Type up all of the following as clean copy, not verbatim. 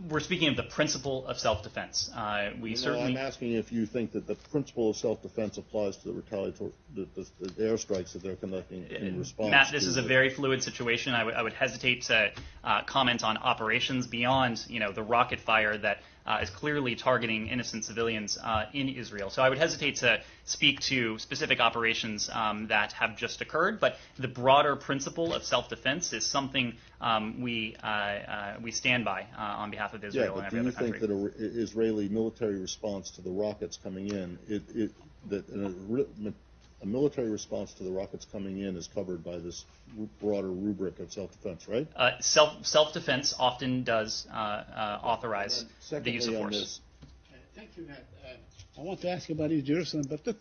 We're speaking of the principle of self-defense. I'm asking if you think that the principle of self-defense applies to the retaliatory, the airstrikes that they're conducting in response. Matt, this is a very fluid situation. I would hesitate to comment on operations beyond, the rocket fire that is clearly targeting innocent civilians in Israel. So I would hesitate to speak to specific operations that have just occurred. But the broader principle of self-defense is something we stand by on behalf of Israel and every other country. Do you think that an Israeli military response to the rockets coming in, a military response to the rockets coming in is covered by this broader rubric of self-defense, right? Self-defense often does authorize the use of force. Thank you, Matt. I want to ask you about East Jerusalem, but let's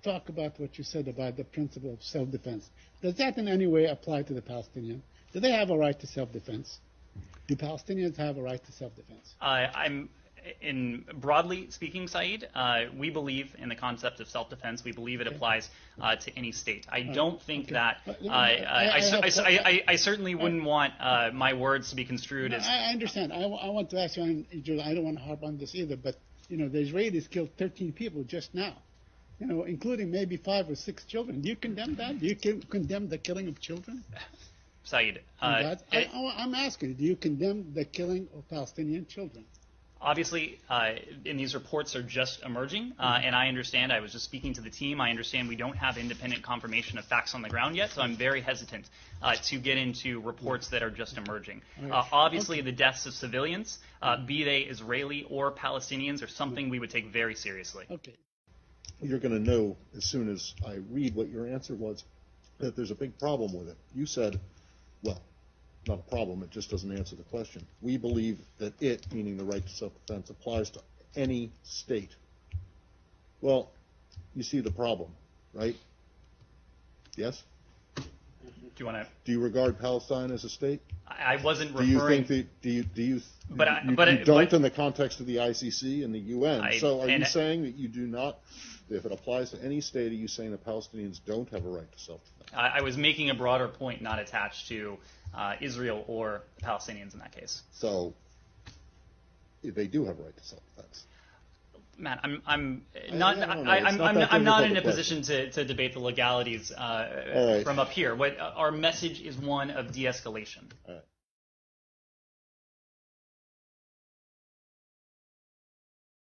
talk about what you said about the principle of self-defense. Does that in any way apply to the Palestinians? Do they have a right to self-defense? Do Palestinians have a right to self-defense? Broadly speaking, Saeed, we believe in the concept of self-defense. We believe it applies to any state. I don't think that. I certainly wouldn't want my words to be construed as. I understand. I want to ask you. I don't want to harp on this either, but the Israelis killed 13 people just now, including maybe 5 or 6 children. Do you condemn that? Do you condemn the killing of children? Saeed, I'm asking. Do you condemn the killing of Palestinian children? Obviously, and these reports are just emerging, and I understand, I was just speaking to the team, I understand we don't have independent confirmation of facts on the ground yet, so I'm very hesitant to get into reports that are just emerging. Obviously, the deaths of civilians, be they Israeli or Palestinians, are something we would take very seriously. Okay. You're going to know as soon as I read what your answer was that there's a big problem with it. You said, well, not a problem, it just doesn't answer the question. We believe that it, meaning the right to self-defense, applies to any state. Well, you see the problem, right? Yes? Do you regard Palestine as a state? I wasn't referring. Do you don't in the context of the ICC and the UN? So are you saying that you do not, if it applies to any state, are you saying that Palestinians don't have a right to self-defense? I was making a broader point, not attached to Israel or the Palestinians in that case. So they do have a right to self-defense. Matt, I'm not in a position to debate the legalities from up here. Our message is one of de-escalation. All right.